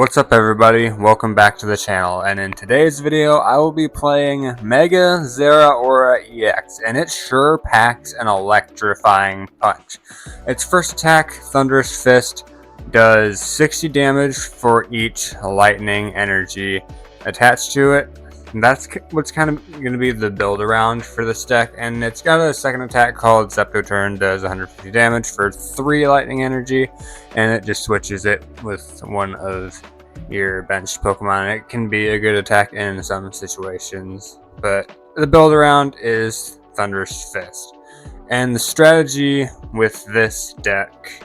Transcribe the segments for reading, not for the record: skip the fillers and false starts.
What's up everybody, welcome back to the channel, and in today's video I will be playing Mega Zeraora EX, and it sure packs an electrifying punch. Its first attack, Thunderous Fist, does 60 damage for each Lightning Energy attached to it. And that's what's kind of going to be the build around for this deck, and it's got a second attack called Zepto Turn, does 150 damage for 3 Lightning Energy, and it just switches it with one of your benched Pokemon. It can be a good attack in some situations, but the build around is Thunderous Fist. And the strategy with this deck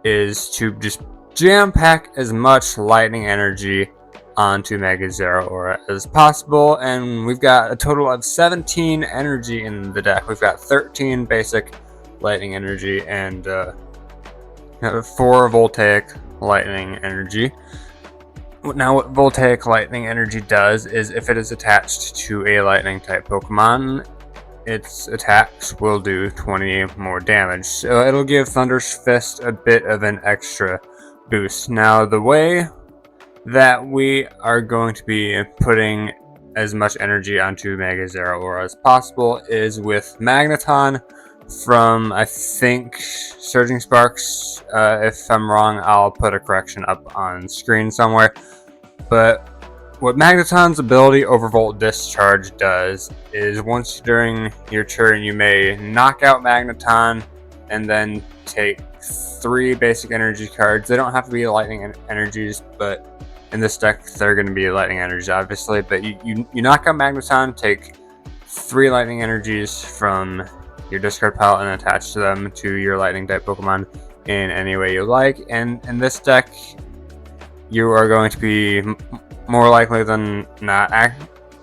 is to just jam pack as much Lightning Energy onto Mega Zeraora as possible, and we've got a total of 17 energy in the deck. We've got 13 basic Lightning Energy and 4 Voltaic Lightning Energy. Now what Voltaic Lightning Energy does is if it is attached to a Lightning-Type Pokemon, its attacks will do 20 more damage. So it'll give Thunderous Fist a bit of an extra boost. Now the way that we are going to be putting as much energy onto Mega Zeraora as possible is with Magneton from, I think, Surging Sparks. If I'm wrong, I'll put a correction up on screen somewhere. But what Magneton's ability Overvolt Discharge does is once during your turn you may knock out Magneton and then take 3 basic energy cards. They don't have to be lightning energies, but in this deck they're going to be lightning energies obviously. But you knock out Magneton, take 3 lightning energies from your discard pile and attach to them to your lightning type Pokemon in any way you like. And in this deck you are going to be more likely than not,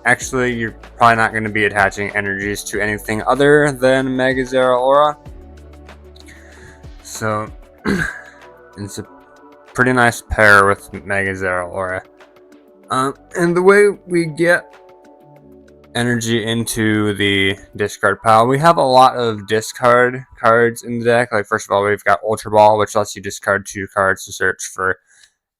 actually you're probably not going to be attaching energies to anything other than Mega Zeraora. So it's a pretty nice pair with Mega Zeraora. And the way we get energy into the discard pile, we have a lot of discard cards in the deck. Like, first of all, we've got Ultra Ball, which lets you discard 2 cards to search for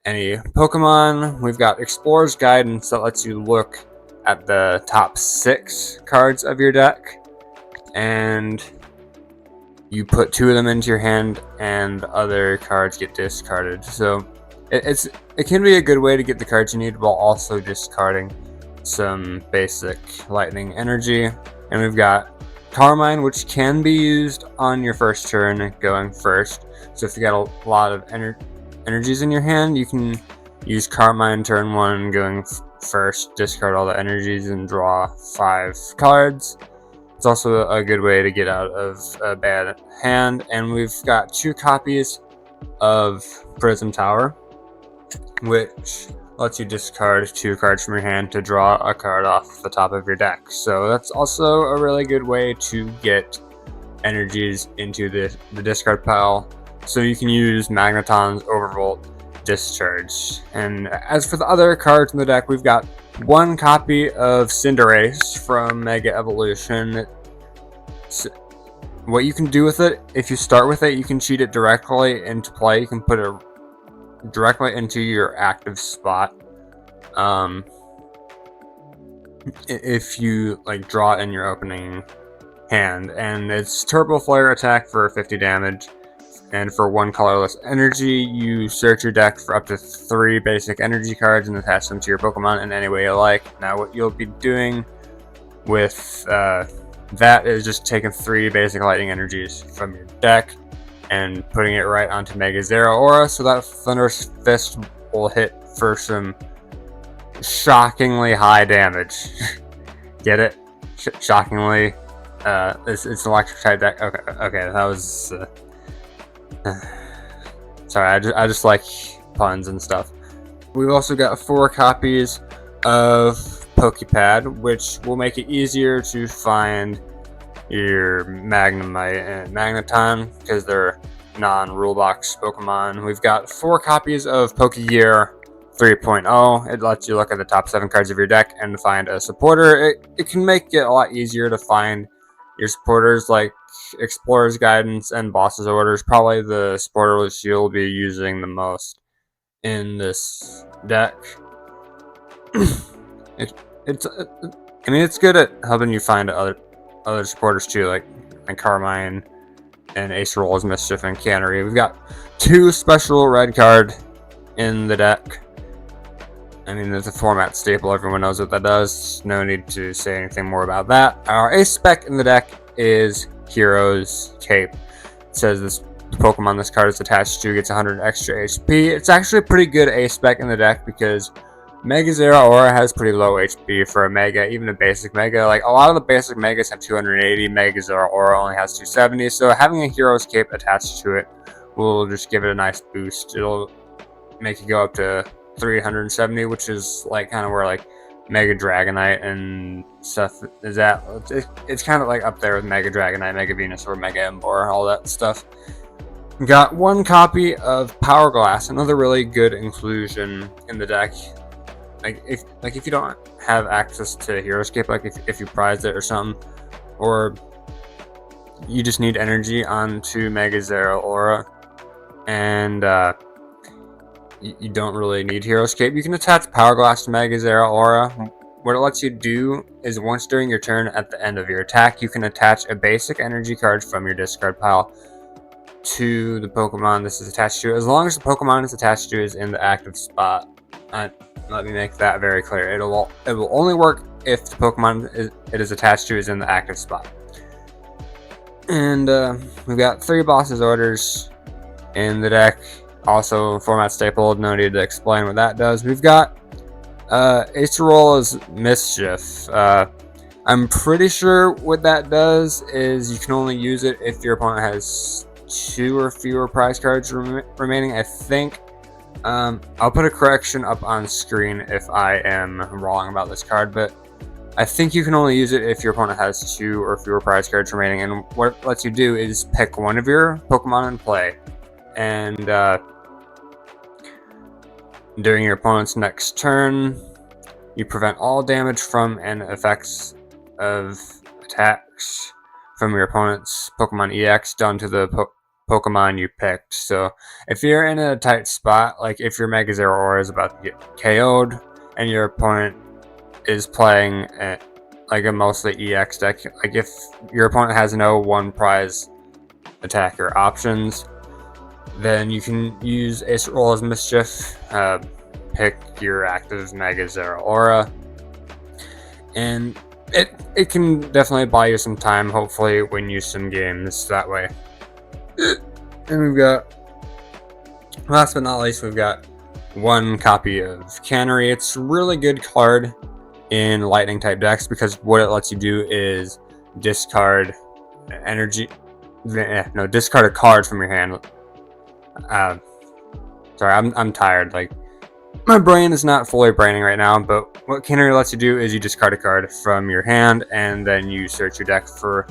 any Pokemon. We've got Explorer's Guidance that lets you look at the top 6 cards of your deck, and you put 2 of them into your hand and the other cards get discarded. So it can be a good way to get the cards you need while also discarding some basic lightning energy. And we've got Carmine, which can be used on your first turn going first. So if you got a lot of energies in your hand, you can use Carmine turn 1 going first, discard all the energies and draw 5 cards. It's also a good way to get out of a bad hand. And we've got 2 copies of Prism Tower, which lets you discard 2 cards from your hand to draw a card off the top of your deck. So that's also a really good way to get energies into the discard pile, so you can use Magneton's Overvolt Discharge. And as for the other cards in the deck, we've got 1 copy of Cinderace from Mega Evolution. What you can do with it, if you start with it, you can cheat it directly into play. You can put it directly into your active spot. If you like draw it in your opening hand, and it's Turbo Flare attack for 50 damage. And for 1 colorless energy, you search your deck for up to 3 basic energy cards and attach them to your Pokemon in any way you like. Now what you'll be doing with that is just taking 3 basic lightning energies from your deck and putting it right onto Mega Zeraora, so that Thunderous Fist will hit for some shockingly high damage. Get it? Shockingly. It's an electric type deck. Okay, that was... sorry, I just like puns and stuff. We've also got 4 copies of Poké Pad, which will make it easier to find your Magnemite and Magneton because they're non-rule box Pokemon. We've got 4 copies of Pokégear 3.0. It lets you look at the top 7 cards of your deck and find a supporter. It can make it a lot easier to find your supporters, like Explorer's Guidance and Boss's Orders. Probably the supporter which you'll be using the most in this deck. I mean, it's good at helping you find other supporters too, like Carmine and Acerola's Mischief and Canari. We've got 2 special red card in the deck. I mean, it's a format staple. Everyone knows what that does. No need to say anything more about that. Our ace spec in the deck is Hero's Cape. It says the Pokemon this card is attached to gets 100 extra HP. It's actually a pretty good ace spec in the deck because Mega Zeraora has pretty low HP for a Mega, even a basic Mega. Like, a lot of the basic Megas have 280, Mega Zeraora only has 270, so having a Hero's Cape attached to it will just give it a nice boost. It'll make it go up to 370, which is like kind of where like Mega Dragonite and stuff is at. It's kind of like up there with Mega Dragonite, Mega Venusaur, Mega Emboar, all that stuff. Got 1 copy of Powerglass, another really good inclusion in the deck. Like if you don't have access to Hero's Cape, like if you prize it or something, or you just need energy onto Mega Zeraora, and you don't really need Hero's Cape, you can attach Powerglass to Mega Zeraora. What it lets you do is once during your turn at the end of your attack, you can attach a basic energy card from your discard pile to the Pokemon this is attached to, as long as the Pokemon it's attached to is in the active spot. Let me make that very clear. It will only work if the Pokemon it is attached to is in the active spot. And we've got 3 Boss's Orders in the deck. Also, format staple, no need to explain what that does. We've got Acerola's Mischief. I'm pretty sure what that does is you can only use it if your opponent has 2 or fewer prize cards remaining, I think. I'll put a correction up on screen if I am wrong about this card, but I think you can only use it if your opponent has 2 or fewer prize cards remaining. And what it lets you do is pick one of your Pokemon in play, and during your opponent's next turn, you prevent all damage from and effects of attacks from your opponent's Pokemon EX done to the Pokemon you picked. So if you're in a tight spot, like if your Mega Zeraora is about to get KO'd and your opponent is playing like a mostly EX deck, like if your opponent has no 1 prize attacker options, then you can use Acerola's Mischief, pick your active Mega Zeraora, and it can definitely buy you some time, hopefully win you some games that way. And we've got, last but not least, we've got 1 copy of Canari. It's a really good card in Lightning type decks because what it lets you do is discard discard a card from your hand. Sorry, I'm tired. Like, my brain is not fully braining right now, but what Canari lets you do is you discard a card from your hand, and then you search your deck for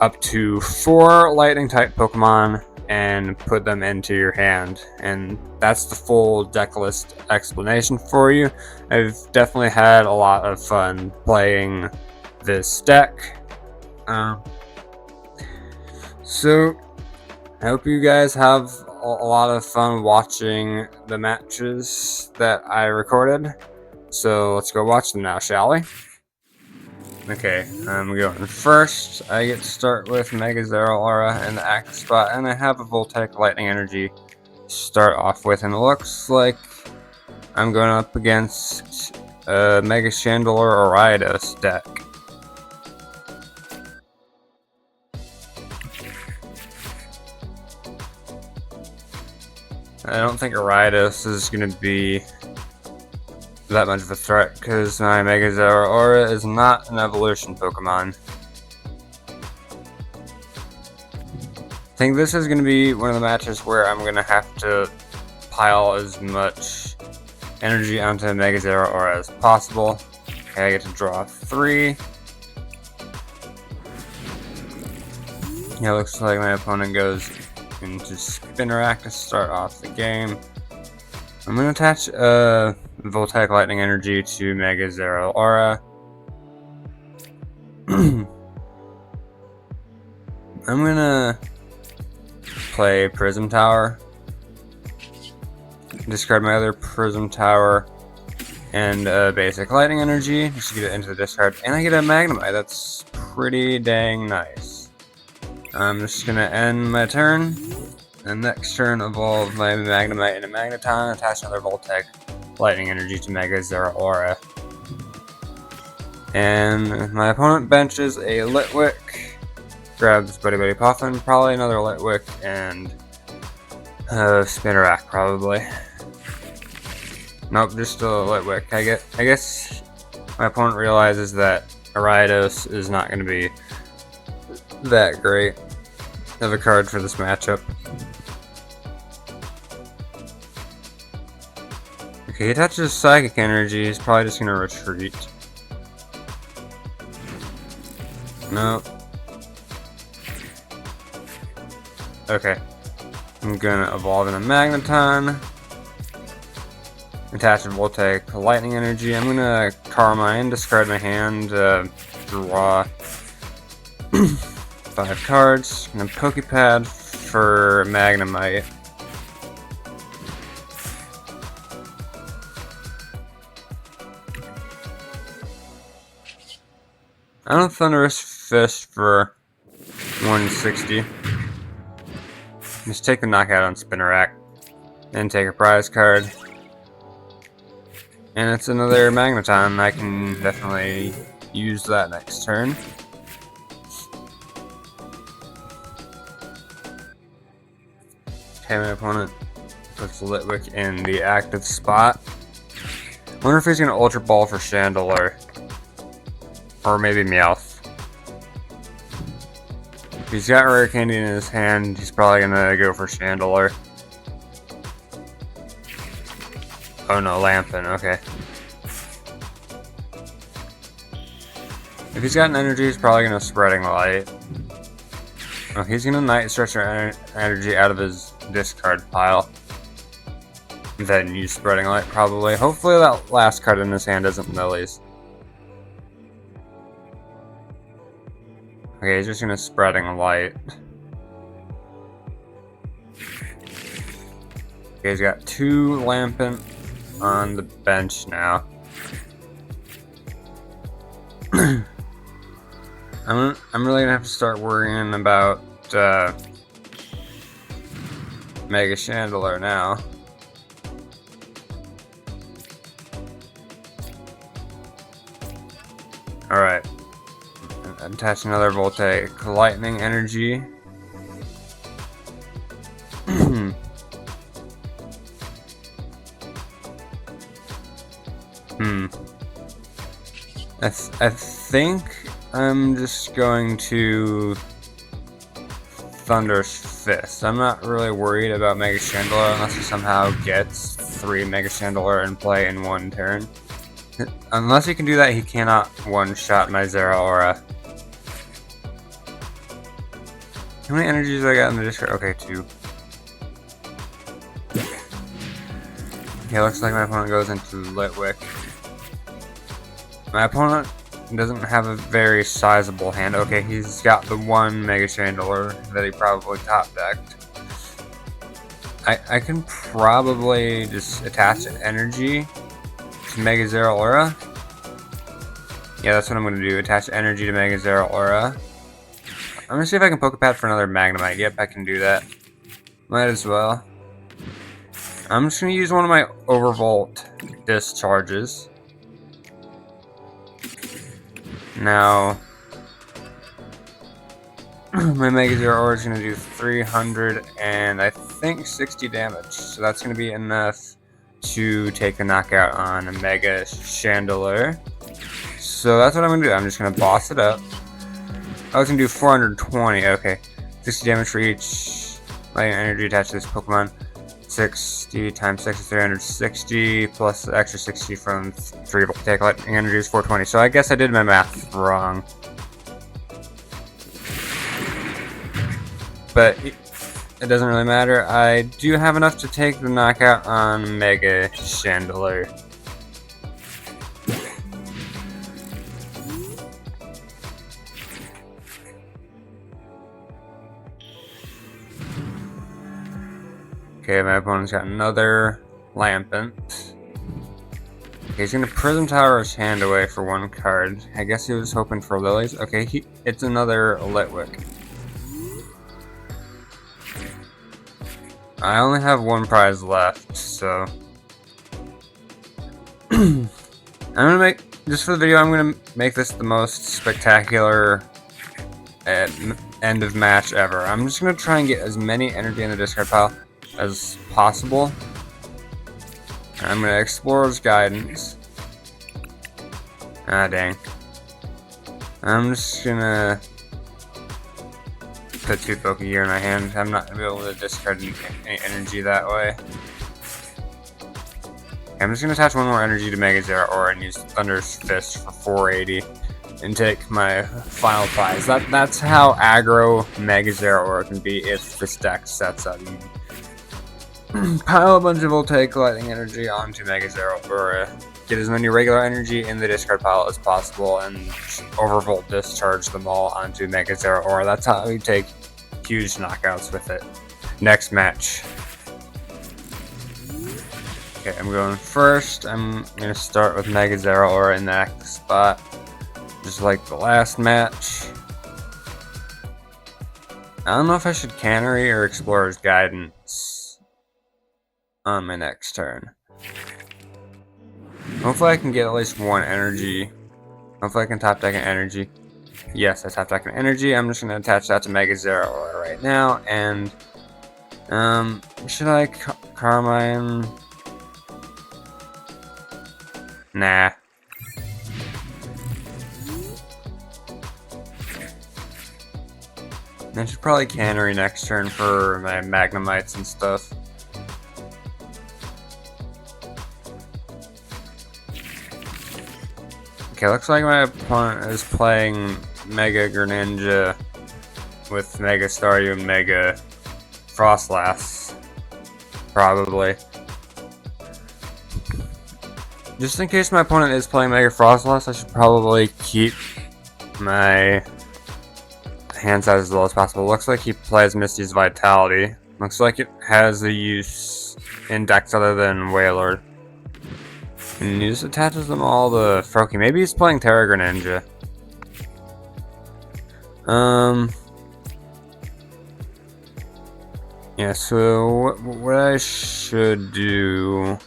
up to 4 Lightning type Pokemon and put them into your hand. And that's the full deck list explanation for you. I've definitely had a lot of fun playing this deck. So I hope you guys have a lot of fun watching the matches that I recorded. So let's go watch them now, shall we? Okay, I'm going first. I get to start with Mega Zeraora in the active spot, and I have a Voltaic Lightning Energy to start off with, and it looks like I'm going up against a Mega Chandelure Ariados deck. I don't think Ariados is going to be that much of a threat because my Mega Zeraora is not an evolution Pokemon. I think this is going to be one of the matches where I'm going to have to pile as much energy onto Mega Zeraora as possible. Okay, I get to draw 3. Yeah, looks like my opponent goes into Spinnerack to start off the game. I'm going to attach Voltaic Lightning Energy to Mega Zeraora. I'm going to play Prism Tower. discard my other Prism Tower and basic Lightning Energy just to get it into the discard, and I get a Magnemite. That's pretty dang nice. I'm just gonna end my turn, and next turn evolve my Magnemite into Magneton, attach another Voltaic Lightning Energy to Mega Zeraora. And my opponent benches a Litwick, grabs Buddy Buddy Puffin, probably another Litwick, and Cinderace probably. Nope, just a Litwick. I guess my opponent realizes that Ariados is not going to be that great of a card for this matchup. Okay, he attaches Psychic Energy. He's probably just going to retreat. Nope. Okay. I'm gonna evolve into Magneton. Attach a Voltaic Lightning Energy. I'm gonna Carmine, discard my hand, draw 5 cards. And then Poké Pad for Magnemite. I don't Thunderous Fist for 160. Just take the knockout on Cinderace. Then take a prize card. And it's another Magneton. I can definitely use that next turn. Okay, my opponent puts Litwick in the active spot. I wonder if he's going to Ultra Ball for Chandelure. Or maybe Meowth. If he's got Rare Candy in his hand, he's probably gonna go for Chandelure. Oh no, Lampin, okay. If he's got an energy, he's probably gonna Spreading Light. Oh, he's gonna Night Stretch energy out of his discard pile. Then use Spreading Light, probably. Hopefully that last card in his hand isn't Lilies. Okay, he's just gonna Spreading Light. Okay, he's got 2 Lampin on the bench now. I'm really gonna have to start worrying about Mega Chandelure now. Alright. Attach another Voltaic Lightning Energy. I think I'm just going to Thunderous Fist. I'm not really worried about Mega Chandelure unless he somehow gets 3 Mega Chandelure in play in 1 turn. Unless he can do that, he cannot one-shot my Zeraora. How many energies I got in the discard? Okay, 2. Okay, looks like my opponent goes into Litwick. My opponent doesn't have a very sizable hand. Okay, he's got the 1 Mega Chandelure that he probably top decked. I can probably just attach an energy to Mega Zeraora. Yeah, that's what I'm going to do. Attach energy to Mega Zeraora. I'm going to see if I can Poké Pad for another Magnemite. Yep, I can do that. Might as well. I'm just going to use one of my Overvolt discharges. Now, my Mega Zeraora is going to do 300 and I think 60 damage. So that's going to be enough to take a knockout on a Mega Chandelure. So that's what I'm going to do. I'm just going to boss it up. I was going to do 420. Okay. 60 damage for each Lightning Energy attached to this Pokemon. 60 times 6 is 360, plus the extra 60 from 3 Voltaic Lightning Energy is 420. So I guess I did my math wrong. But it doesn't really matter. I do have enough to take the knockout on Mega Chandelure. Okay, my opponent's got another Lampent. He's gonna Prism Tower his hand away for one card. I guess he was hoping for lilies. Okay, it's another Litwick. I only have one prize left, so I'm gonna make, just for the video, I'm gonna make this the most spectacular end of match ever. I'm just gonna try and get as many energy in the discard pile as possible. And I'm gonna Explorer's Guidance. Ah, dang. I'm just gonna put 2 Pokégear in my hand. I'm not gonna be able to discard any energy that way. Okay, I'm just gonna attach one more energy to Mega Zeraora and use Thunderous Fist for 480 and take my final prize. That's how aggro Mega Zeraora can be if this deck sets up. You pile a bunch of Voltaic Lightning Energy onto Mega Zeraora, get as many regular energy in the discard pile as possible, and overvolt discharge them all onto Mega Zeraora. That's how we take huge knockouts with it. Next match. Okay, I'm going first. I'm going to start with Mega Zeraora in the active spot, just like the last match. I don't know if I should Canary or Explorer's Guidance on my next turn. Hopefully I can get at least one energy. Hopefully I can top deck an energy. Yes, I top deck an energy. I'm just going to attach that to Mega Zeraora right now. And, should I Carmine? Nah. I should probably Canary next turn for my Magnemites and stuff. Okay, looks like my opponent is playing Mega Greninja with Mega Staryu and Mega Froslass. Probably. Just in case my opponent is playing Mega Froslass, I should probably keep my hand size as low as possible. Looks like he plays Misty's Vitality. Looks like it has a use in decks other than Wailord. And he just attaches them all to Froakie. Maybe he's playing Terra Greninja. Yeah, so what I should do...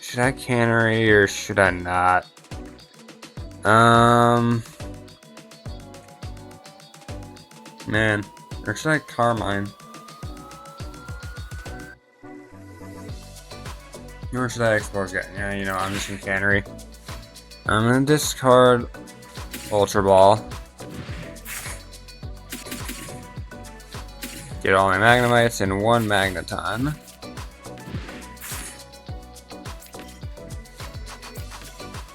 Should I Canary or should I not? Man, or should I Carmine? Or should I Explorer's Guidance? Yeah, you know, I'm just gonna Canary. I'm gonna discard Ultra Ball. Get all my Magnemites in one Magneton.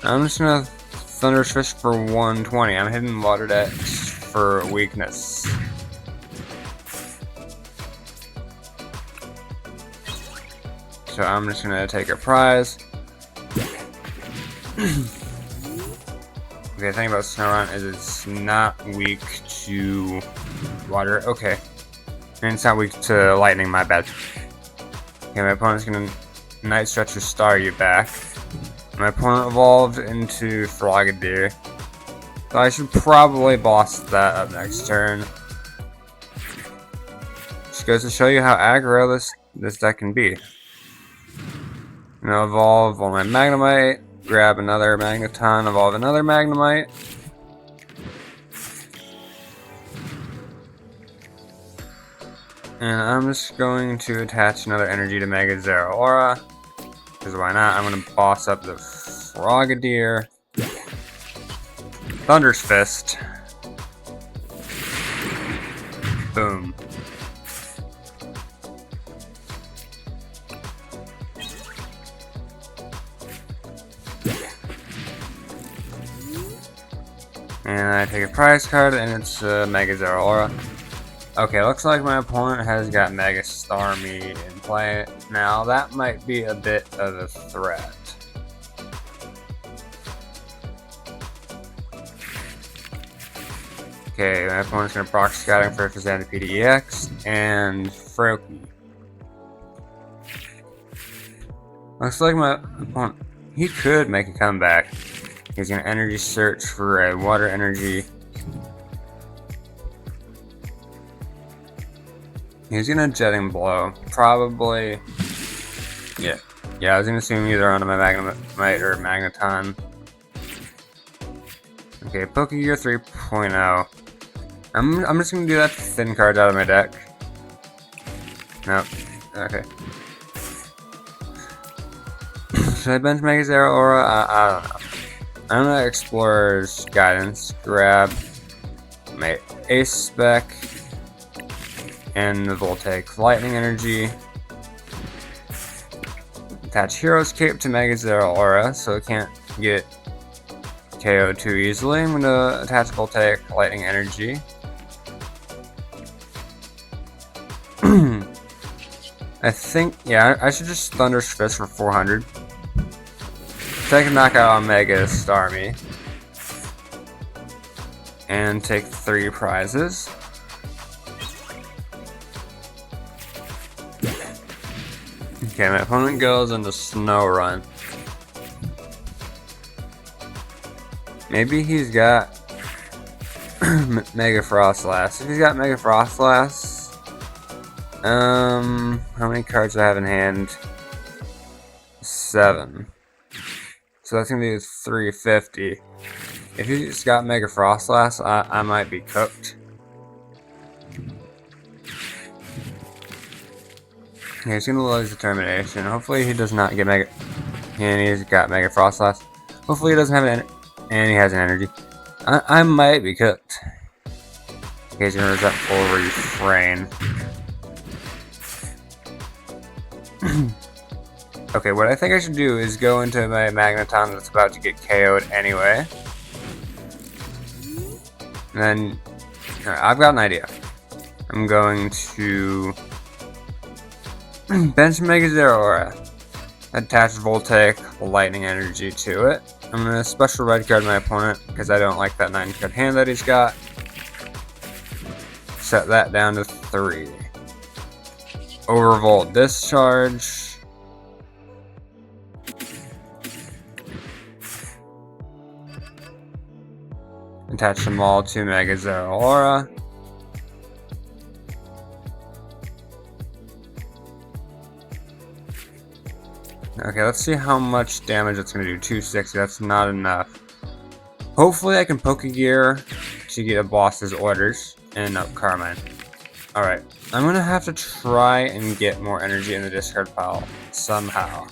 I'm just gonna Thunderous Fist for 120. I'm hitting Water Decks for weakness. So I'm just gonna take a prize. Okay, the thing about Snorunt is it's not weak to water. Okay. And it's not weak to lightning, my bad. Okay, my opponent's gonna Night Stretcher Staryu back. My opponent evolved into Frogadier. So I should probably boss that up next turn. Just goes to show you how aggro this deck can be. I'm gonna evolve on my Magnemite, grab another Magneton, evolve another Magnemite. And I'm just going to attach another energy to Mega Zeraora. Because why not? I'm going to boss up the Frogadier. Thunderous Fist. Boom. And I take a prize card, and it's Mega Zeraora. Okay, looks like my opponent has got Mega Starmie in play. Now, that might be a bit of a threat. Okay, my opponent's going to proc scouting for Fazanapede EX and Froakie. Looks like my opponent, he could make a comeback. He's gonna energy search for a water energy. He's gonna jetting blow, probably. Yeah, I was gonna assume either on my Magnemite or Magneton. Okay, Pokégear 3.0. I'm just gonna do that to thin cards out of my deck. Nope. Okay. Should I bench Mega Zeraora? I don't know. I'm gonna Explorer's Guidance, grab my Ace Spec and the Voltaic Lightning Energy. Attach Hero's Cape to Mega Zeraora so it can't get KO'd too easily. I'm gonna attach Voltaic Lightning Energy. I think, yeah, I should just Thunderous Fist for 400. Take a knockout on Mega Starmie. And take 3 prizes. Okay, my opponent goes into Snow Run. Maybe he's got Mega Froslass. If he's got Mega Froslass, how many cards do I have in hand? 7. So that's gonna be 350. If he's got Mega Froslass, I might be cooked. Yeah, he's gonna lose Determination. Hopefully he does not get Mega. And he's got Mega Froslass. Hopefully he doesn't have an and he has an energy. I might be cooked. Okay, he's gonna resentful refrain. Okay, what I think I should do is go into my Magneton that's about to get KO'd anyway. And then, I've got an idea. I'm going to bench Mega Zeraora, attach Voltaic Lightning Energy to it. I'm going to special red card my opponent because I don't like that 9-card hand that he's got. Set that down to 3. Overvolt Discharge. Attach them all to Mega Zeraora. Okay, let's see how much damage it's going to do. 260, that's not enough. Hopefully I can Pokégear to get a boss's orders. And no, Carmine. Alright, I'm going to have to try and get more energy in the discard pile somehow.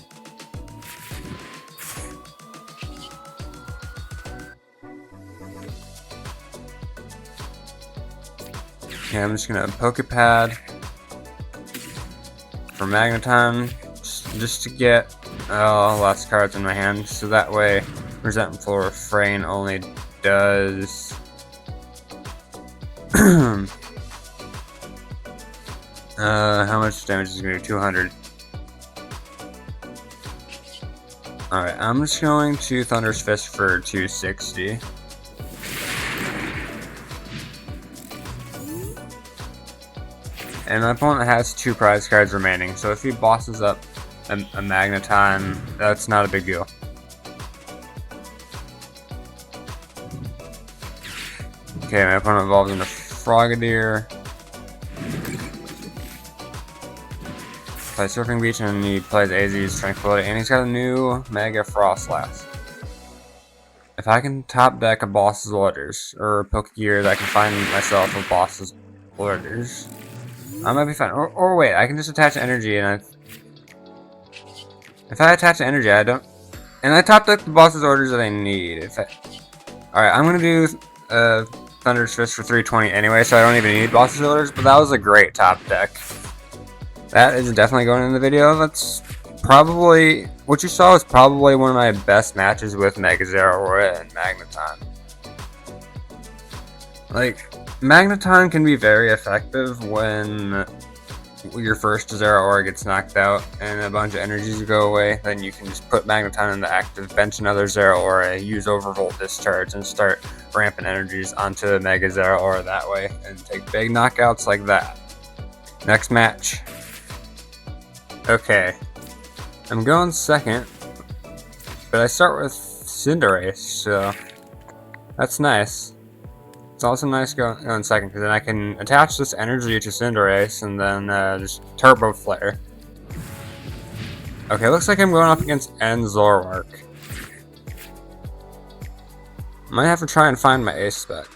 Okay, I'm just gonna Poké Pad for Magneton, just to get less cards in my hand, so that way Resentful Refrain only does how much damage is it gonna do? 200. Alright, I'm just going to Thunderous Fist for 260. And my opponent has 2 prize cards remaining, so if he bosses up a Magneton, that's not a big deal. Okay, my opponent evolves into Frogadier. Plays Surfing Beach and he plays AZ's Tranquility, and he's got a new Mega Froslass. If I can top deck a boss's orders, or Pokégear that I can find myself a boss's orders, I might be fine. Or wait, I can just attach energy, and if I attach energy, I don't, and I top deck the boss's orders that I need. Alright, I'm gonna do Thunderous Fist for 320 anyway, so I don't even need boss's orders. But that was a great top deck. That is definitely going in the video. That's probably what you saw. Was probably one of my best matches with Mega Zeraora and Magneton. Like, Magneton can be very effective when your first Zeraora gets knocked out and a bunch of energies go away. Then you can just put Magneton into active, bench another Zeraora, use Overvolt Discharge, and start ramping energies onto Mega Zeraora that way, and take big knockouts like that. Next match. Okay. I'm going second, but I start with Cinderace, so that's nice. It's also nice going second, because then I can attach this energy to Cinderace and then just Turbo Flare. Okay, looks like I'm going up against Zoroark. Might have to try and find my ace spec.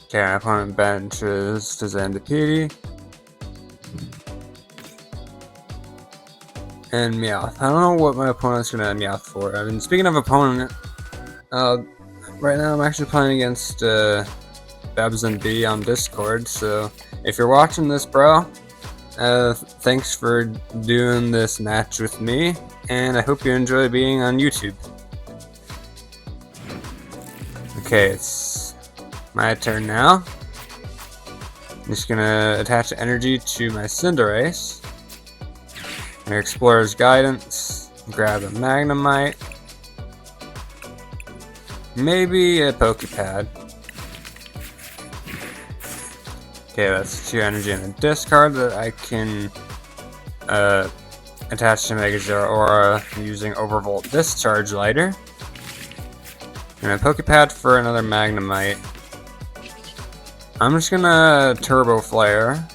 Okay, my opponent benches Zandipede and Meowth. I don't know what my opponent's gonna Meowth for. I mean, speaking of opponent, right now I'm actually playing against Babs and B on Discord, so if you're watching this, bro, thanks for doing this match with me, and I hope you enjoy being on YouTube. Okay, it's my turn now. I'm just gonna attach energy to my Cinderace. Explorer's Guidance, grab a Magnemite, maybe a Poké Pad. Okay, that's 2 energy and a discard that I can attach to Mega Zeraora using Overvolt Discharge Lighter. And a Poké Pad for another Magnemite. I'm just gonna Turbo Flare.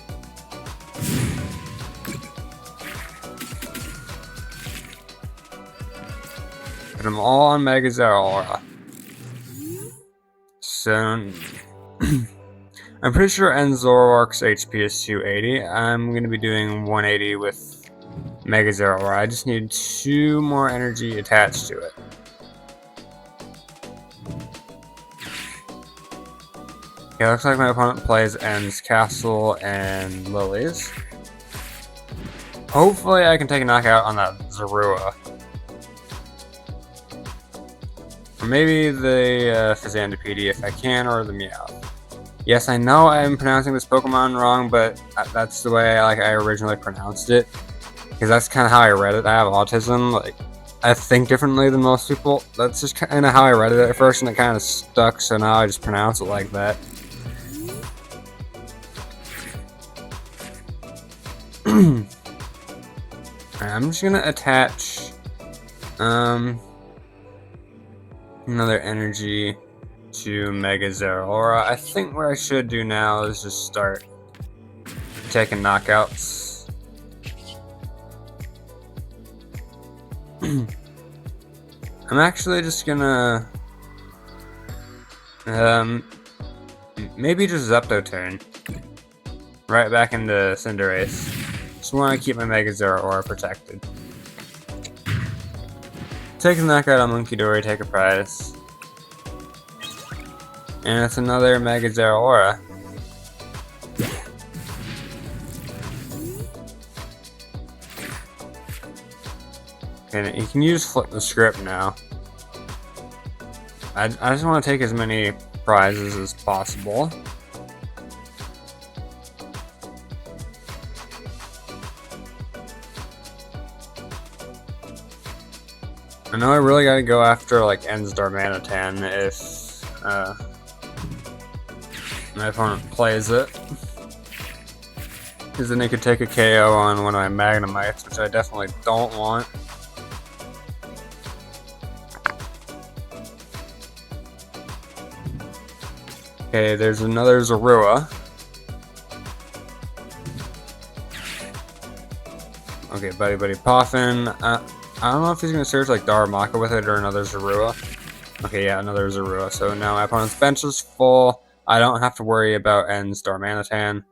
Put them all on Mega Zeraora. So I'm pretty sure Zoroark's HP is 280. I'm gonna be doing 180 with Mega Zeraora. I just need 2 more energy attached to it. Okay, looks like my opponent plays End's Castle and Lilies. Hopefully I can take a knockout on that Zeraora. Or maybe the Fizandipede if I can, or the Meowth. Yes, I know I'm pronouncing this Pokemon wrong, but that's the way I originally pronounced it. Because that's kind of how I read it. I have autism, like, I think differently than most people. That's just kind of how I read it at first, and it kind of stuck, so now I just pronounce it like that. Alright, I'm just gonna attach another energy to Mega Zeraora. I think what I should do now is just start taking knockouts. I'm actually just gonna maybe just Zepto turn right back into Cinderace. Just want to keep my Mega Zeraora protected. Take a knockout on Monkey Dory, take a prize. And it's another Mega Zeraora. Okay, you can use Flip the Script now. I just want to take as many prizes as possible. I know I really gotta go after like End's Darmanitan if my opponent plays it, because then he could take a KO on one of my Magnemites, which I definitely don't want. Okay, there's another Zeraora. Okay, Buddy Poffin. I don't know if he's going to search like Darumaka with it or another Zeraora. Okay, yeah, another Zeraora. So now my opponent's bench is full. I don't have to worry about End's Darmanitan.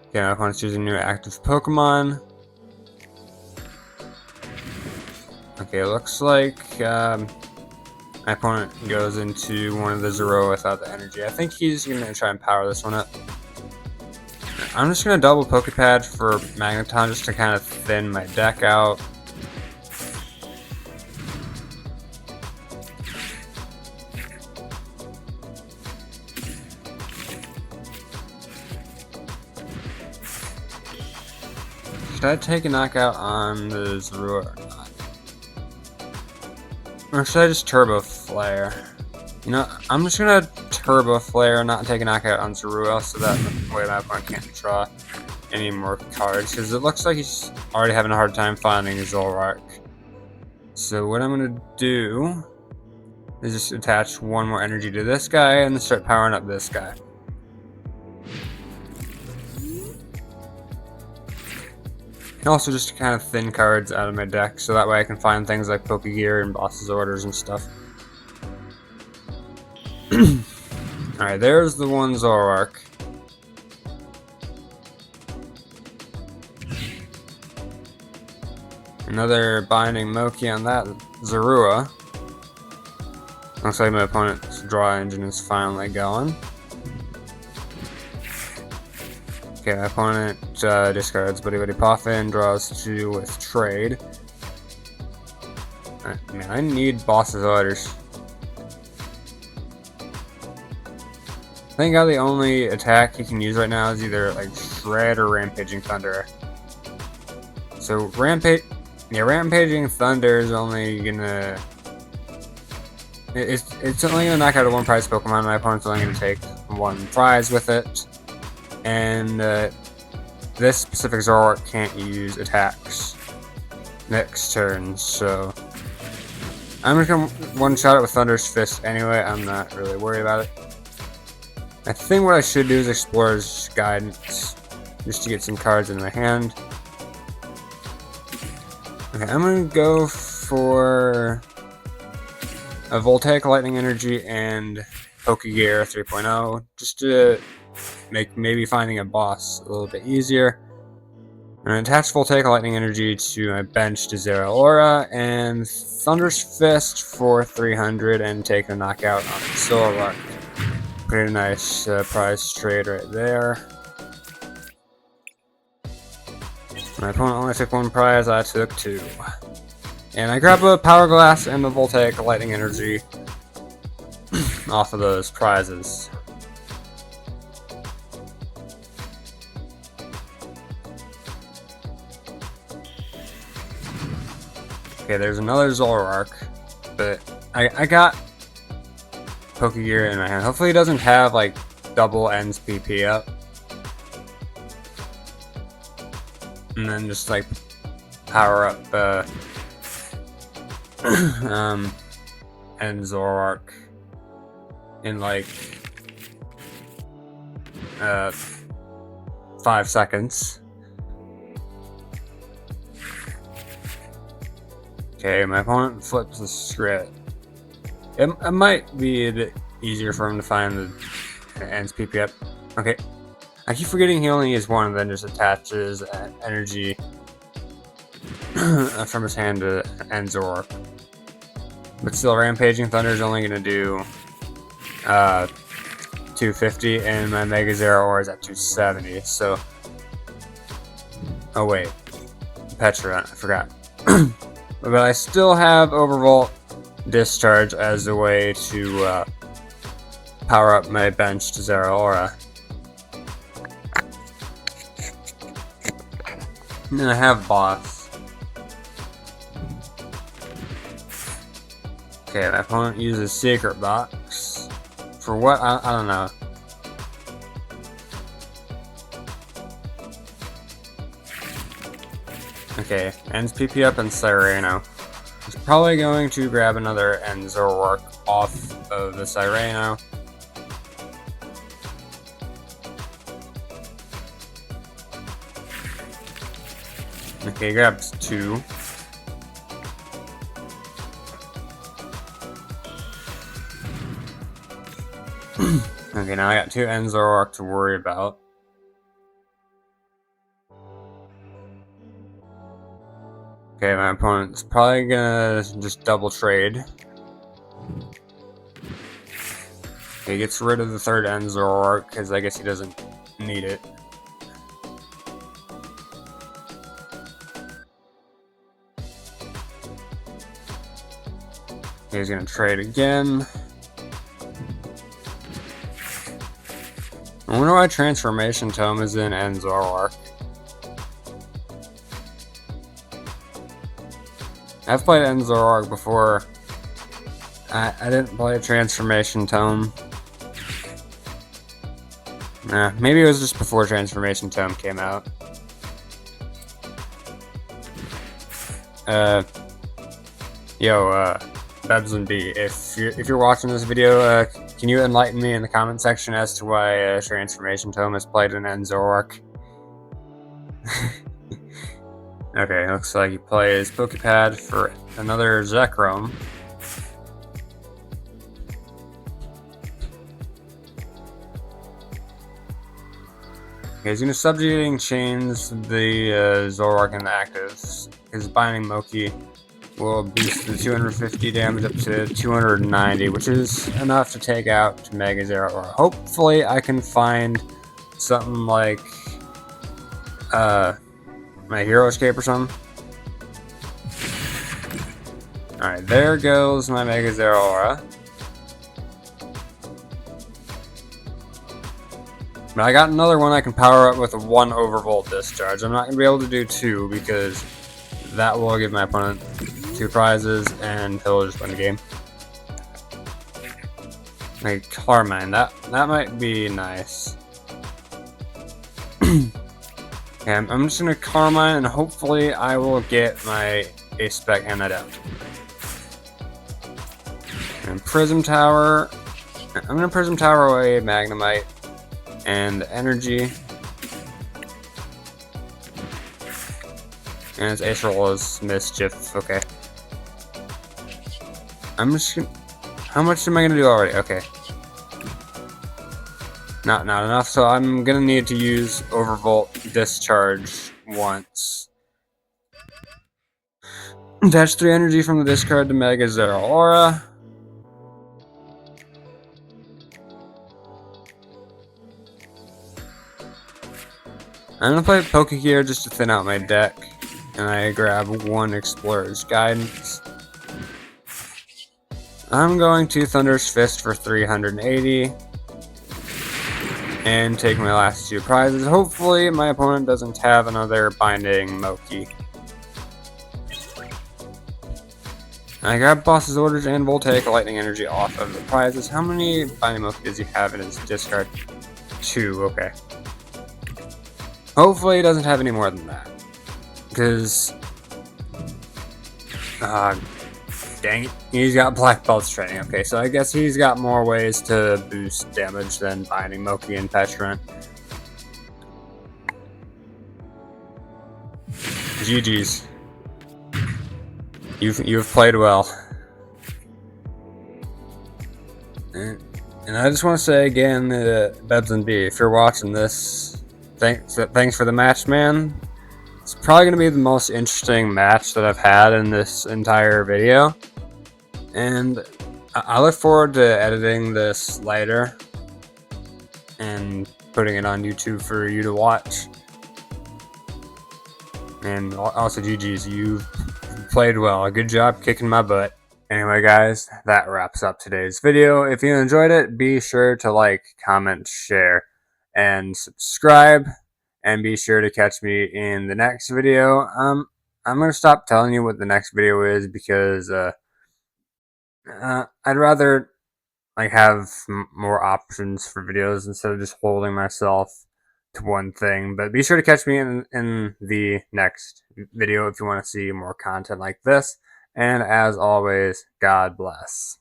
Okay, my opponent's using new active Pokemon. Okay, looks like my opponent goes into one of the Zeraora without the energy. I think he's going to try and power this one up. I'm just going to double Poké Pad for Magneton just to kind of thin my deck out. Should I take a knockout on the Zeraora or not? Or should I just Turbo Flare? You know, I'm just gonna Turbo Flare, not take a knockout on Zeraora, so that way my opponent can't draw any more cards, because it looks like he's already having a hard time finding Zoroark. So what I'm gonna do is just attach one more energy to this guy and then start powering up this guy. And also just to kind of thin cards out of my deck, so that way I can find things like Pokégear and Boss's Orders and stuff. Alright, there's the one Zoroark. Another Binding Moki on that Zeraora. Looks like my opponent's draw engine is finally going. Okay, my opponent discards Buddy Buddy Poffin, draws 2 with Trade. Man, I need Boss's Orders. I think the only attack he can use right now is either like Shred or Rampaging Thunder. So Rampaging Thunder is only gonna it's only gonna knock out a 1 prize Pokemon. My opponent's only gonna take 1 prize with it, and this specific Zoroark can't use attacks next turn, so I'm just gonna one-shot it with Thunderous Fist anyway. I'm not really worried about it. I think what I should do is Explorer's Guidance, just to get some cards in my hand. Okay, I'm gonna go for a Voltaic, Lightning Energy, and Pokégear 3.0, just to make maybe finding a boss a little bit easier. I'm gonna attach Voltaic, Lightning Energy to my bench to Zeraora, and Thunderous Fist for 300 and take a knockout on Zoroark. Pretty nice prize trade right there. My opponent only took 1 prize, I took 2. And I grab a Powerglass and the Voltaic Lightning Energy off of those prizes. Okay, there's another Zoroark, but I got Pokégear in my hand. Hopefully he doesn't have like double ends PP up. And then just like power up and Zoroark in like 5 seconds. Okay, my opponent flips the script. It might be a bit easier for him to find the ends PP up. Okay, I keep forgetting he only uses 1 and then just attaches energy from his hand to end Zoroark. But still, Rampaging Thunder is only going to do 250, and my Mega Zeraora is at 270, so... Oh wait, Petra, I forgot. But I still have Overvolt Discharge as a way to power up my bench to Zeraora. And then I have Boss. Okay, my opponent uses Secret Box. For what? I don't know. Okay, ends PP up and Cyrano. He's probably going to grab another end Zoroark off of the Cyrano. Okay, he grabs 2. Okay, now I got 2 end Zoroark to worry about. Okay, my opponent's probably gonna just double trade. Okay, he gets rid of the 3rd end Zoroark because I guess he doesn't need it. He's gonna trade again. I wonder why Transformation Tome is in end Zoroark. I've played end Zoroark before I didn't play Transformation Tome. Nah, maybe it was just before Transformation Tome came out. Bebs and B, if you're watching this video, can you enlighten me in the comment section as to why Transformation Tome is played in Zoroark? Okay, looks like he plays Poké Pad for another Zekrom. Okay, he's going to subjugating chains the Zoroark and the actives. His binding Moki will boost the 250 damage up to 290, which is enough to take out Mega Zeraora. Hopefully I can find something like my Hero Escape or something. Alright, there goes my Mega Zeraora. But I got another one I can power up with a 1 overvolt discharge. I'm not going to be able to do 2 because that will give my opponent 2 prizes and he'll just win the game. Like Carmine, that might be nice. Okay, I'm just going to Carmine and hopefully I will get my Ace Spec and that out. And Prism Tower. I'm going to Prism Tower away Magnemite and Energy. And it's Acerola's Mischief. Okay. I'm just gonna... How much am I gonna do already? Okay. Not enough, so I'm gonna need to use Overvolt Discharge once. Attach 3 energy from the discard to Mega Zeraora. I'm gonna play Pokégear just to thin out my deck, and I grab 1 Explorer's Guidance. I'm going to Thunderous Fist for 380, and take my last 2 prizes. Hopefully my opponent doesn't have another Binding Moki. I grab Boss's Orders and Voltaic Lightning Energy off of the prizes. How many Binding Moki does he have in his discard? 2, okay. Hopefully he doesn't have any more than that. Because... dang it. He's got Black Belt's training. Okay, so I guess he's got more ways to boost damage than Binding Moki and Petrant. GG's. You've played well. And I just want to say again, Bebs and B, if you're watching this, thanks for the match, man. It's probably going to be the most interesting match that I've had in this entire video. And I look forward to editing this later and putting it on YouTube for you to watch. And also GG's, you've played well. Good job kicking my butt. Anyway guys, that wraps up today's video. If you enjoyed it, be sure to like, comment, share, and subscribe. And be sure to catch me in the next video. I'm going to stop telling you what the next video is because I'd rather have more options for videos instead of just holding myself to one thing. But be sure to catch me in the next video if you want to see more content like this. And as always, God bless.